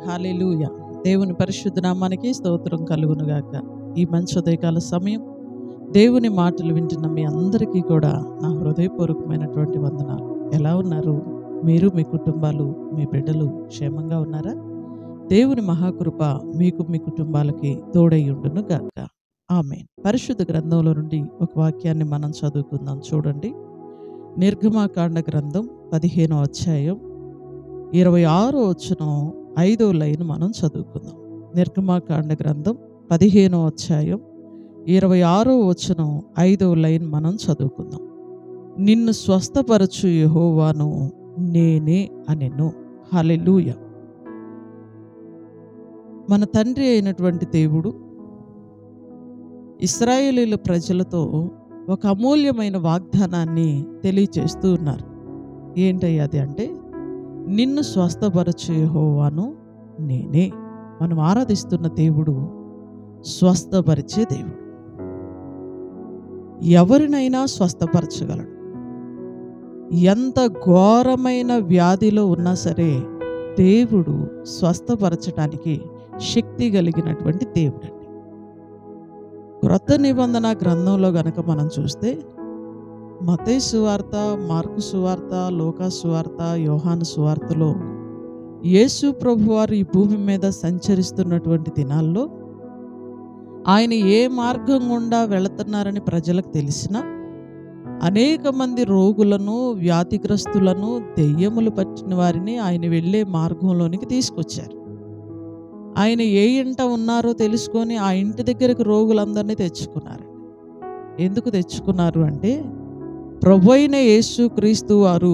హల్లెలూయా. దేవుని పరిశుద్ధ నామానికి స్తోత్రం కలుగునుగాక. ఈ మంచి ఉదయకాల సమయం దేవుని మాటలు వింటున్న మీ అందరికీ కూడా నా హృదయపూర్వకమైనటువంటి వందనాలు. ఎలా ఉన్నారు? మీరు, మీ కుటుంబాలు, మీ బిడ్డలు క్షేమంగా ఉన్నారా? దేవుని మహాకృప మీకు, మీ కుటుంబాలకి తోడై ఉండును గాక. ఆమేన్. పరిశుద్ధ గ్రంథంలో నుండి ఒక వాక్యాన్ని మనం చదువుకుందాం. చూడండి, నిర్గమాకాండ గ్రంథం 15వ అధ్యాయం 26వ వచనం 5వ లైన్ మనం చదువుకుందాం. నిర్గమాకాండ గ్రంథం 15వ అధ్యాయం 26వ వచనం 5వ లైన్ మనం చదువుకుందాం. నిన్ను స్వస్థపరచు యెహోవాను నేనే అనెను. హల్లెలూయా. మన తండ్రి అయినటువంటి దేవుడు ఇశ్రాయేలీయుల ప్రజలతో ఒక అమూల్యమైన వాగ్దానాన్ని తెలియచేస్తూ ఉన్నారు. ఏంటయ్యా అది అంటే, నిన్ను స్వస్థపరచు యెహోవాను నేనే. మనం ఆరాధిస్తున్న దేవుడు స్వస్థపరిచే దేవుడు. ఎవరినైనా స్వస్థపరచగలడు. ఎంత ఘోరమైన వ్యాధిలో ఉన్నా సరే దేవుడు స్వస్థపరచడానికి శక్తి కలిగినటువంటి దేవుడు అండి. క్రొత్త నిబంధన గ్రంథంలో గనక మనం చూస్తే మత్తయి సువార్త, మార్కు సువార్త, లూకా సువార్త, యోహాను సువార్తలో యేసు ప్రభువారు ఈ భూమి మీద సంచరిస్తున్నటువంటి దినాల్లో ఆయన ఏ మార్గం గుండా వెళుతున్నారని ప్రజలకు తెలిసినా అనేక మంది రోగులను, వ్యాధిగ్రస్తులను, దెయ్యములు పట్టిన వారిని ఆయన వెళ్ళే మార్గంలోనికి తీసుకొచ్చారు. ఆయన ఏ ఇంట ఉన్నారో తెలుసుకొని ఆ ఇంటి దగ్గరకు రోగులందరినీ తెచ్చుకున్నారు. ఎందుకు తెచ్చుకున్నారు అంటే, ప్రభువైన యేసు క్రీస్తు వారు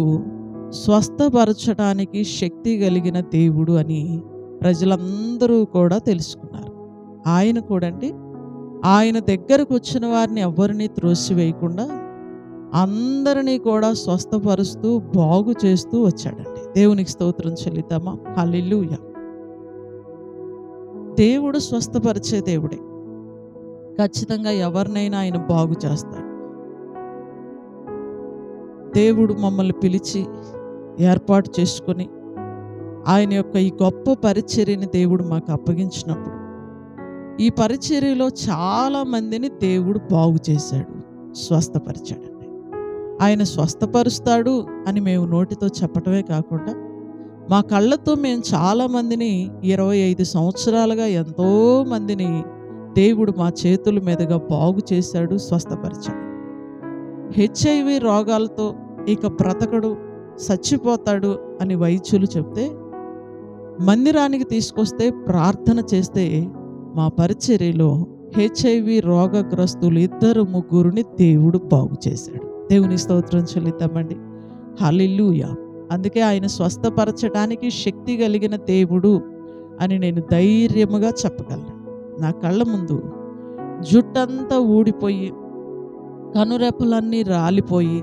స్వస్థపరచడానికి శక్తి కలిగిన దేవుడు అని ప్రజలందరూ కూడా తెలుసుకున్నారు. ఆయన కూడా అండి, ఆయన దగ్గరకు వచ్చిన వారిని ఎవరిని త్రోసివేయకుండా అందరినీ కూడా స్వస్థపరుస్తూ బాగు చేస్తూ వచ్చాడండి. దేవునికి స్తోత్రం చెల్లిద్దామా? హల్లెలూయా. దేవుడు స్వస్థపరిచే దేవుడే. ఖచ్చితంగా ఎవరినైనా ఆయన బాగు చేస్తాడు. దేవుడు మమ్మల్ని పిలిచి ఏర్పాటు చేసుకొని ఆయన యొక్క ఈ గొప్ప పరిచర్యని దేవుడు మాకు అప్పగించినప్పుడు ఈ పరిచర్యలో చాలా మందిని దేవుడు బాగు చేశాడు, స్వస్థపరిచాడండి. ఆయన స్వస్థపరుస్తాడు అని మేము నోటితో చెప్పటమే కాకుండా మా కళ్ళతో మేము చాలామందిని 25 సంవత్సరాలుగా ఎంతో మందిని దేవుడు మా చేతుల మీదుగా బాగు చేశాడు, స్వస్థపరిచాడు. HIV రోగాలతో ఇక బ్రతకడు, చచ్చిపోతాడు అని వైద్యులు చెప్తే మందిరానికి తీసుకొస్తే ప్రార్థన చేస్తే మా పరిచర్యలో HIV రోగగ్రస్తులు 2-3 దేవుడు బాగు చేశాడు. దేవుని స్తోత్రం చెల్లిద్దామండి. హల్లెలూయా. అందుకే ఆయన స్వస్థపరచడానికి శక్తి కలిగిన దేవుడు అని నేను ధైర్యముగా చెప్పగలను. నా కళ్ళ ముందు జుట్టంతా ఊడిపోయి, కనురెప్పలన్నీ రాలిపోయి,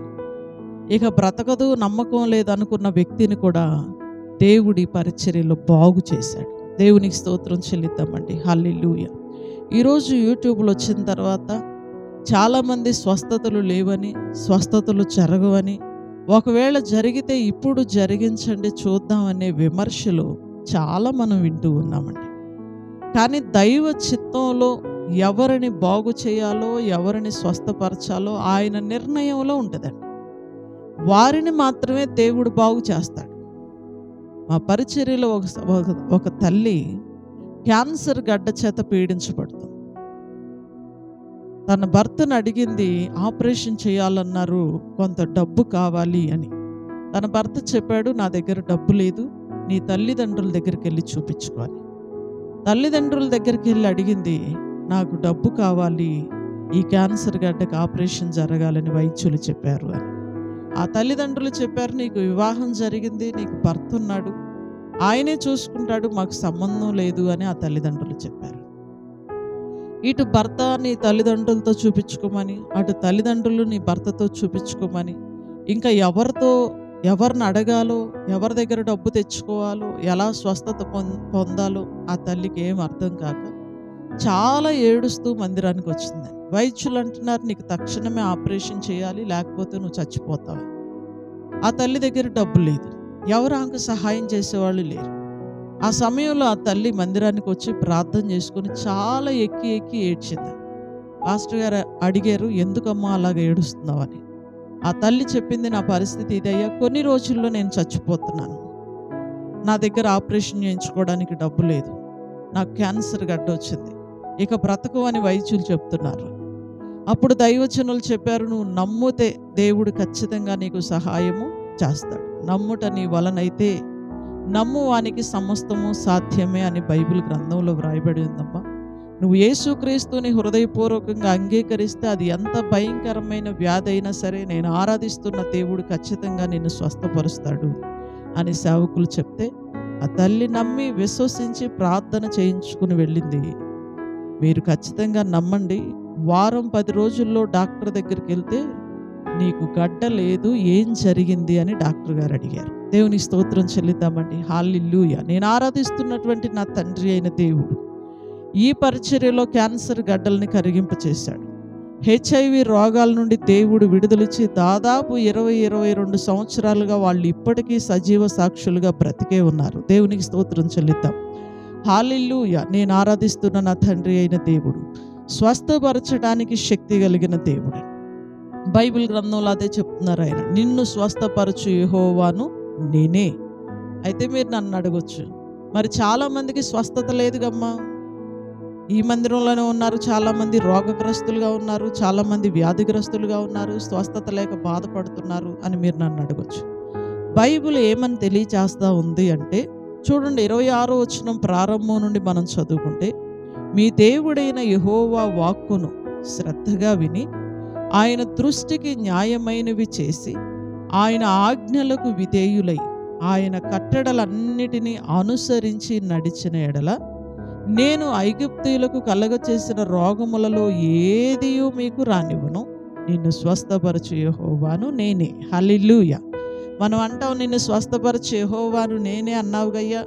ఇక బ్రతకదు, నమ్మకం లేదనుకున్న వ్యక్తిని కూడా దేవుడి పరిచర్యలో బాగు చేశాడు. దేవునికి స్తోత్రం చెల్లిద్దామండి. హల్లెలూయా. ఈరోజు యూట్యూబ్లో వచ్చిన తర్వాత చాలామంది స్వస్థతలు లేవని, స్వస్థతలు జరగవని, ఒకవేళ జరిగితే ఇప్పుడు జరిగించండి చూద్దామనే విమర్శలు చాలా మనం వింటూ ఉన్నామండి. కానీ దైవ చిత్తంలో ఎవరిని బాగు చేయాలో, ఎవరిని స్వస్థపరచాలో ఆయన నిర్ణయంలో ఉంటుందండి. వారిని మాత్రమే దేవుడు బాగు చేస్తాడు. మా పరిచర్యలో ఒక తల్లి క్యాన్సర్ గడ్డ చేత పీడించబడుతుంది. తన భర్తను అడిగింది, ఆపరేషన్ చేయాలన్నారు, కొంత డబ్బు కావాలి అని. తన భర్త చెప్పాడు, నా దగ్గర డబ్బు లేదు, నీ తల్లిదండ్రుల దగ్గరికి వెళ్ళి చూపించుకోవాలి. తల్లిదండ్రుల దగ్గరికి వెళ్ళి అడిగింది, నాకు డబ్బు కావాలి, ఈ క్యాన్సర్ గడ్డకు ఆపరేషన్ జరగాలని వైద్యులు చెప్పారు అని. ఆ తల్లిదండ్రులు చెప్పారు, నీకు వివాహం జరిగింది, నీకు భర్త ఉన్నాడు, ఆయనే చూసుకుంటాడు, మాకు సంబంధం లేదు అని ఆ తల్లిదండ్రులు చెప్పారు. ఇటు భర్త నీ తల్లిదండ్రులతో చూపించుకోమని, అటు తల్లిదండ్రులు నీ భర్తతో చూపించుకోమని, ఇంకా ఎవరిని అడగాలో, ఎవరి దగ్గర డబ్బు తెచ్చుకోవాలో, ఎలా స్వస్థత పొందాలో ఆ తల్లికి ఏం అర్థం కాక చాలా ఏడుస్తూ మందిరానికి వచ్చింది. వైద్యులు అంటున్నారు, నీకు తక్షణమే ఆపరేషన్ చేయాలి, లేకపోతే నువ్వు చచ్చిపోతావు. ఆ తల్లి దగ్గర డబ్బు లేదు, ఎవరు ఆమెకు సహాయం చేసేవాళ్ళు లేరు. ఆ సమయంలో ఆ తల్లి మందిరానికి వచ్చి ప్రార్థన చేసుకొని చాలా ఎక్కి ఎక్కి ఏడ్చింది. పాస్టర్ గారు అడిగారు, ఎందుకమ్మా అలాగ ఏడుస్తున్నావు అని. ఆ తల్లి చెప్పింది, నా పరిస్థితి ఇదయ్యా, కొన్ని రోజుల్లో నేను చచ్చిపోతున్నాను, నా దగ్గర ఆపరేషన్ చేయించుకోవడానికి డబ్బు లేదు, నాకు క్యాన్సర్ గడ్డ వచ్చింది, ఇక బ్రతకు అని వైద్యులు చెప్తున్నారు. అప్పుడు దైవజనులు చెప్పారు, నువ్వు నమ్మితే దేవుడు ఖచ్చితంగా నీకు సహాయము చేస్తాడు, నమ్ముట నీ వలనైతే నమ్మువానికి సమస్తము సాధ్యమే అని బైబిల్ గ్రంథంలో వ్రాయబడి ఉందమ్మా. నువ్వు యేసుక్రీస్తుని హృదయపూర్వకంగా అంగీకరిస్తే అది ఎంత భయంకరమైన వ్యాధి అయినా సరే, నేను ఆరాధిస్తున్న దేవుడు ఖచ్చితంగా నిన్ను స్వస్థపరుస్తాడు అని సేవకులు చెప్తే ఆ తల్లి నమ్మి విశ్వసించి ప్రార్థన చేయించుకుని వెళ్ళింది. మీరు ఖచ్చితంగా నమ్మండి, వారం 10 రోజుల్లో డాక్టర్ దగ్గరికి వెళ్తే నీకు గడ్డ లేదు, ఏం జరిగింది అని డాక్టర్ గారు అడిగారు. దేవుని స్తోత్రం చెల్లిద్దామండి. హల్లెలూయా. నేను ఆరాధిస్తున్నటువంటి నా తండ్రి అయిన దేవుడు ఈ పరిచర్యలో క్యాన్సర్ గడ్డల్ని కరిగింపచేశాడు. HIV రోగాల నుండి దేవుడు విడుదలిచ్చి దాదాపు 20-22 సంవత్సరాలుగా వాళ్ళు ఇప్పటికీ సజీవ సాక్షులుగా బ్రతికే ఉన్నారు. దేవునికి స్తోత్రం చెల్లిద్దాం. హల్లెలూయా. నేను ఆరాధిస్తున్న నా తండ్రి అయిన దేవుడు స్వస్థపరచడానికి శక్తి కలిగిన దేవుడు. బైబిల్ గ్రంథంలో అదే చెప్తున్నారు, ఆయన నిన్ను స్వస్థపరచు యెహోవాను నేనే. అయితే మీరు నన్ను అడగొచ్చు, మరి చాలామందికి స్వస్థత లేదుగమ్మా, ఈ మందిరంలోనే ఉన్నారు, చాలామంది రోగగ్రస్తులుగా ఉన్నారు, చాలామంది వ్యాధిగ్రస్తులుగా ఉన్నారు, స్వస్థత లేక బాధపడుతున్నారు అని మీరు నన్ను అడగొచ్చు. బైబిల్ ఏమని తెలియచేస్తూ ఉంది అంటే, చూడండి 26వ వచనం ప్రారంభం నుండి మనం చదువుకుంటే, మీ దేవుడైన యెహోవా వాక్కును శ్రద్ధగా విని ఆయన దృష్టికి న్యాయమైనవి చేసి ఆయన ఆజ్ఞలకు విధేయులై ఆయన కట్టడలన్నిటినీ అనుసరించి నడిచిన ఎడల నేను ఐగుప్తీయులకు కలగచేసిన రోగములలో ఏదియూ మీకు రానివ్వను, నిన్ను స్వస్థపరచు యెహోవాను నేనే. హల్లెలూయా. మనం అంటాం, నిన్ను స్వస్థపరచు యెహోవాను నేనే అన్నావు గయ్యా,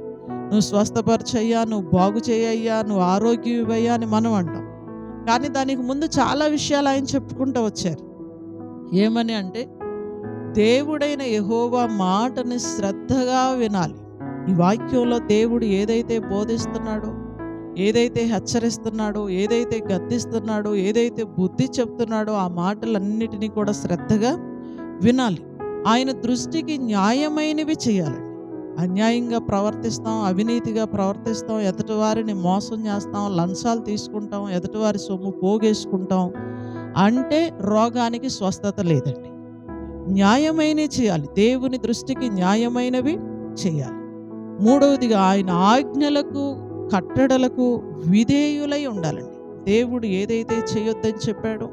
నువ్వు స్వస్థపరచయ్యా, నువ్వు బాగు చేయయ్యా, నువ్వు ఆరోగ్యం ఇవ్వయ్యా అని మనం అంటాం. కానీ దానికి ముందు చాలా విషయాలు ఆయన చెప్పుకుంటూ వచ్చారు. ఏమని అంటే, దేవుడైన యెహోవా మాటని శ్రద్ధగా వినాలి. ఈ వాక్యంలో దేవుడు ఏదైతే బోధిస్తున్నాడో, ఏదైతే హెచ్చరిస్తున్నాడో, ఏదైతే గద్దిస్తున్నాడో, ఏదైతే బుద్ధి చెప్తున్నాడో ఆ మాటలన్నిటినీ కూడా శ్రద్ధగా వినాలి. ఆయన దృష్టికి న్యాయమైనవి చేయాలండి. అన్యాయంగా ప్రవర్తిస్తాం, అవినీతిగా ప్రవర్తిస్తాం, ఎదుటివారిని మోసం చేస్తాం, లంచాలు తీసుకుంటాం, ఎదుటివారి సొమ్ము పోగేసుకుంటాం అంటే రోగానికి స్వస్థత లేదండి. న్యాయమైనవి చేయాలి, దేవుని దృష్టికి న్యాయమైనవి చేయాలి. మూడవదిగా ఆయన ఆజ్ఞలకు కట్టడలకు విధేయులై ఉండాలండి. దేవుడు ఏదైతే చేయొద్దని చెప్పాడో,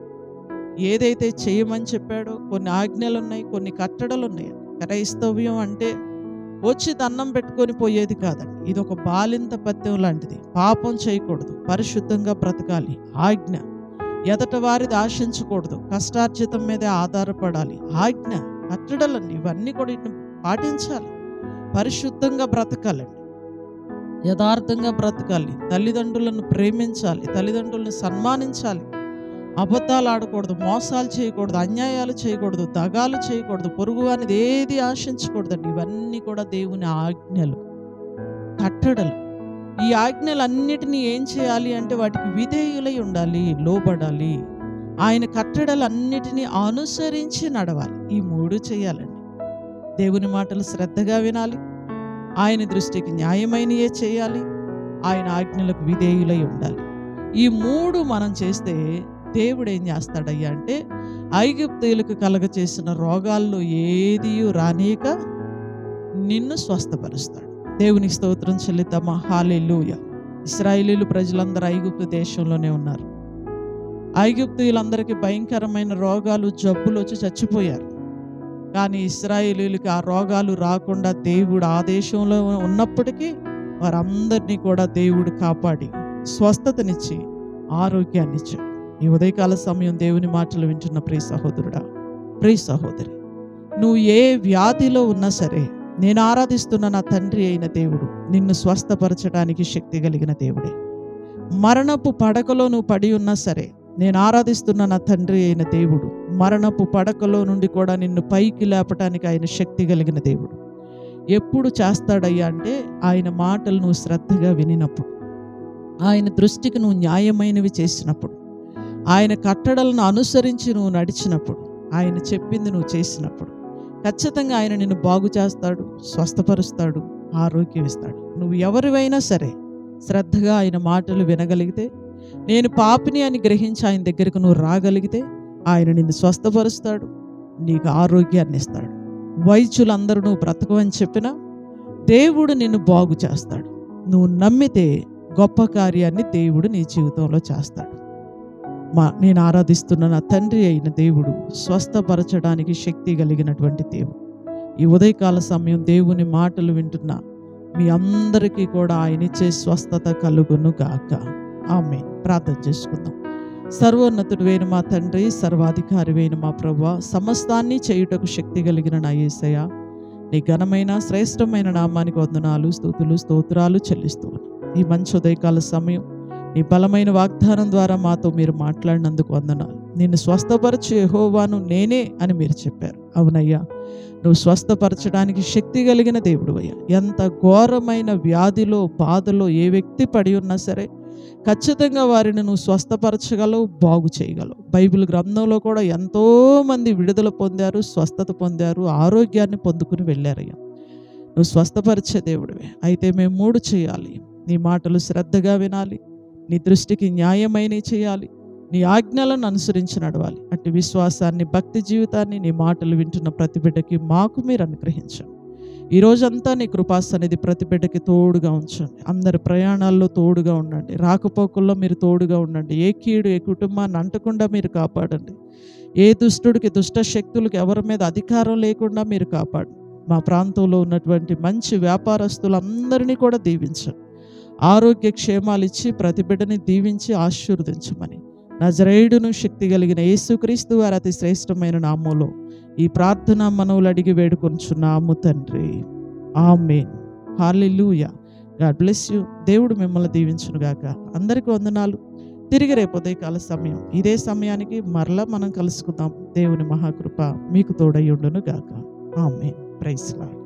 ఏదైతే చేయమని చెప్పాడో, కొన్ని ఆజ్ఞలు ఉన్నాయి, కొన్ని కట్టడలు ఉన్నాయి. క్రైస్తవ్యం అంటే వచ్చి దండం పెట్టుకొని పోయేది కాదండి. ఇది ఒక బాలింత పద్యం లాంటిది. పాపం చేయకూడదు, పరిశుద్ధంగా బ్రతకాలి, ఆజ్ఞ. ఎదట వారిది ఆశించకూడదు, కష్టార్జితం మీదే ఆధారపడాలి, ఆజ్ఞ. కట్టడలండి ఇవన్నీ కూడా వీటిని పాటించాలి. పరిశుద్ధంగా బ్రతకాలండి, యథార్థంగా బ్రతకాలి, తల్లిదండ్రులను ప్రేమించాలి, తల్లిదండ్రులను సన్మానించాలి, అబద్ధాలు ఆడకూడదు, మోసాలు చేయకూడదు, అన్యాయాలు చేయకూడదు, దగాలు చేయకూడదు, పొరుగు అనేది ఏది ఆశించకూడదండి. ఇవన్నీ కూడా దేవుని ఆజ్ఞలు, కట్టడలు. ఈ ఆజ్ఞలన్నిటినీ ఏం చేయాలి అంటే వాటికి విధేయులై ఉండాలి, లోబడాలి. ఆయన కట్టడలన్నిటినీ అనుసరించి నడవాలి. ఈ 3 చేయాలండి. దేవుని మాటలు శ్రద్ధగా వినాలి, ఆయన దృష్టికి న్యాయమైనయే చేయాలి, ఆయన ఆజ్ఞలకు విధేయులై ఉండాలి. ఈ 3 మనం చేస్తే దేవుడు ఏం చేస్తాడయ్యా అంటే, ఐగుప్తీయులకు కలగచేసిన రోగాల్లో ఏదియూ రానీయక నిన్ను స్వస్థపరుస్తాడు. దేవునికి స్తోత్రం చెల్లిద్దామా. హల్లెలూయా. ఇశ్రాయేలీయులు ప్రజలందరూ ఐగుప్తు దేశంలోనే ఉన్నారు. ఐగుప్తీయులందరికీ భయంకరమైన రోగాలు, జబ్బులు వచ్చి చచ్చిపోయారు. కానీ ఇశ్రాయేలీయులకి ఆ రోగాలు రాకుండా దేవుడు ఆ దేశంలో ఉన్నప్పటికీ వారందరినీ కూడా దేవుడు కాపాడి స్వస్థతనిచ్చి ఆరోగ్యాన్ని ఇచ్చాడు. ఈ ఉదయకాల సమయం దేవుని మాటలు వింటున్న ప్రియ సహోదరుడా, ప్రియ సహోదరి, నువ్వు ఏ వ్యాధిలో ఉన్నా సరే, నేను ఆరాధిస్తున్న నా తండ్రి అయిన దేవుడు నిన్ను స్వస్థపరచడానికి శక్తి కలిగిన దేవుడే. మరణపు పడకలో నువ్వు పడి ఉన్నా సరే, నేను ఆరాధిస్తున్న నా తండ్రి అయిన దేవుడు మరణపు పడకలో నుండి కూడా నిన్ను పైకి లేపటానికి ఆయన శక్తి కలిగిన దేవుడు. ఎప్పుడు చేస్తాడయ్యా అంటే ఆయన మాటలు నువ్వు శ్రద్ధగా వినినప్పుడు, ఆయన దృష్టికి నువ్వు న్యాయమైనవి చేసినప్పుడు, ఆయన కట్టడలను అనుసరించి నువ్వు నడిచినప్పుడు, ఆయన చెప్పింది నువ్వు చేసినప్పుడు ఖచ్చితంగా ఆయన నిన్ను బాగు చేస్తాడు, స్వస్థపరుస్తాడు, ఆరోగ్యం ఇస్తాడు. నువ్వు ఎవరివైనా సరే శ్రద్ధగా ఆయన మాటలు వినగలిగితే, నేను పాపిని అని గ్రహించి ఆయన దగ్గరకు నువ్వు రాగలిగితే ఆయన నిన్ను స్వస్థపరుస్తాడు, నీకు ఆరోగ్యాన్ని ఇస్తాడు. వైద్యులందరూ నువ్వు బ్రతకవని చెప్పినా దేవుడు నిన్ను బాగు చేస్తాడు. నువ్వు నమ్మితే గొప్ప కార్యాన్ని దేవుడు నీ జీవితంలో చేస్తాడు. నేను ఆరాధిస్తున్న నా తండ్రి అయిన దేవుడు స్వస్థపరచడానికి శక్తి కలిగినటువంటి దేవుడు. ఈ ఉదయకాల సమయం దేవుని మాటలు వింటున్న మీ అందరికీ కూడా ఆయన ఇచ్చే స్వస్థత కలుగును గాక. ఆమేన్. ప్రార్థన చేసుకుందాం. సర్వోన్నతుడైన మా తండ్రి, సర్వాధికారివైన మా ప్రభువా, సమస్తాన్ని చేయుటకు శక్తి కలిగిన నా యేసయ్య, నీ ఘనమైన శ్రేష్టమైన నామానికి వందనాలు, స్తుతులు, స్తోత్రాలు చెల్లిస్తూ ఈ మంచి ఉదయకాల సమయం నీ బలమైన వాగ్దానం ద్వారా మాతో మీరు మాట్లాడినందుకు వందనాలు. నిన్ను స్వస్థపరచు యెహోవాను నేనే అని మీరు చెప్పారు. అవునయ్యా, నువ్వు స్వస్థపరచడానికి శక్తి కలిగిన దేవుడు అయ్యా. ఎంత ఘోరమైన వ్యాధిలో బాధలో ఏ వ్యక్తి పడి ఉన్నా సరే ఖచ్చితంగా వారిని నువ్వు స్వస్థపరచగలవు, బాగు చేయగలవు. బైబిల్ గ్రంథంలో కూడా ఎంతోమంది విడుదల పొందారు, స్వస్థత పొందారు, ఆరోగ్యాన్ని పొందుకుని వెళ్ళారయ్యా. నువ్వు స్వస్థపరిచే దేవుడివే. అయితే మేము 3 చేయాలి. నీ మాటలు శ్రద్ధగా వినాలి, నీ దృష్టికి న్యాయమైన చేయాలి, నీ ఆజ్ఞలను అనుసరించి నడవాలి. అట్టి విశ్వాసాన్ని, భక్తి జీవితాన్ని నీ మాటలు వింటున్న ప్రతి బిడ్డకి మాకు మీరు అనుగ్రహించండి. ఈ రోజంతా నీ కృపాసన్నిధి ప్రతి బిడ్డకి తోడుగా ఉంచండి. అందరి ప్రయాణాల్లో తోడుగా ఉండండి, రాకపోకల్లో మీరు తోడుగా ఉండండి. ఏ కీడు ఏ కుటుంబాన్ని అంటకుండా మీరు కాపాడండి. ఏ దుష్టుడికి, దుష్ట శక్తులకు ఎవరి మీద అధికారం లేకుండా మీరు కాపాడండి. మా ప్రాంతంలో ఉన్నటువంటి మంచి వ్యాపారస్తులందరినీ కూడా దీవించండి. ఆరోగ్య క్షేమాలు ఇచ్చి ప్రతి బిడ్డని దీవించి ఆశీర్వదించమని నజరేయుడును శక్తి కలిగిన యేసుక్రీస్తు వారి అతి శ్రేష్టమైన నామములో ఈ ప్రార్థన మనవులు అడిగి వేడుకొంచున్నాము తండ్రి. ఆమేన్. హల్లెలూయా. God bless you. దేవుడు మిమ్మల్ని దీవించును గాక. అందరికీ వందనాలు. తిరిగి రేపు ఉదయకాల సమయం ఇదే సమయానికి మరలా మనం కలుసుకుందాం. దేవుని మహాకృప మీకు తోడై ఉండును గాక. ఆమేన్. Praise lord.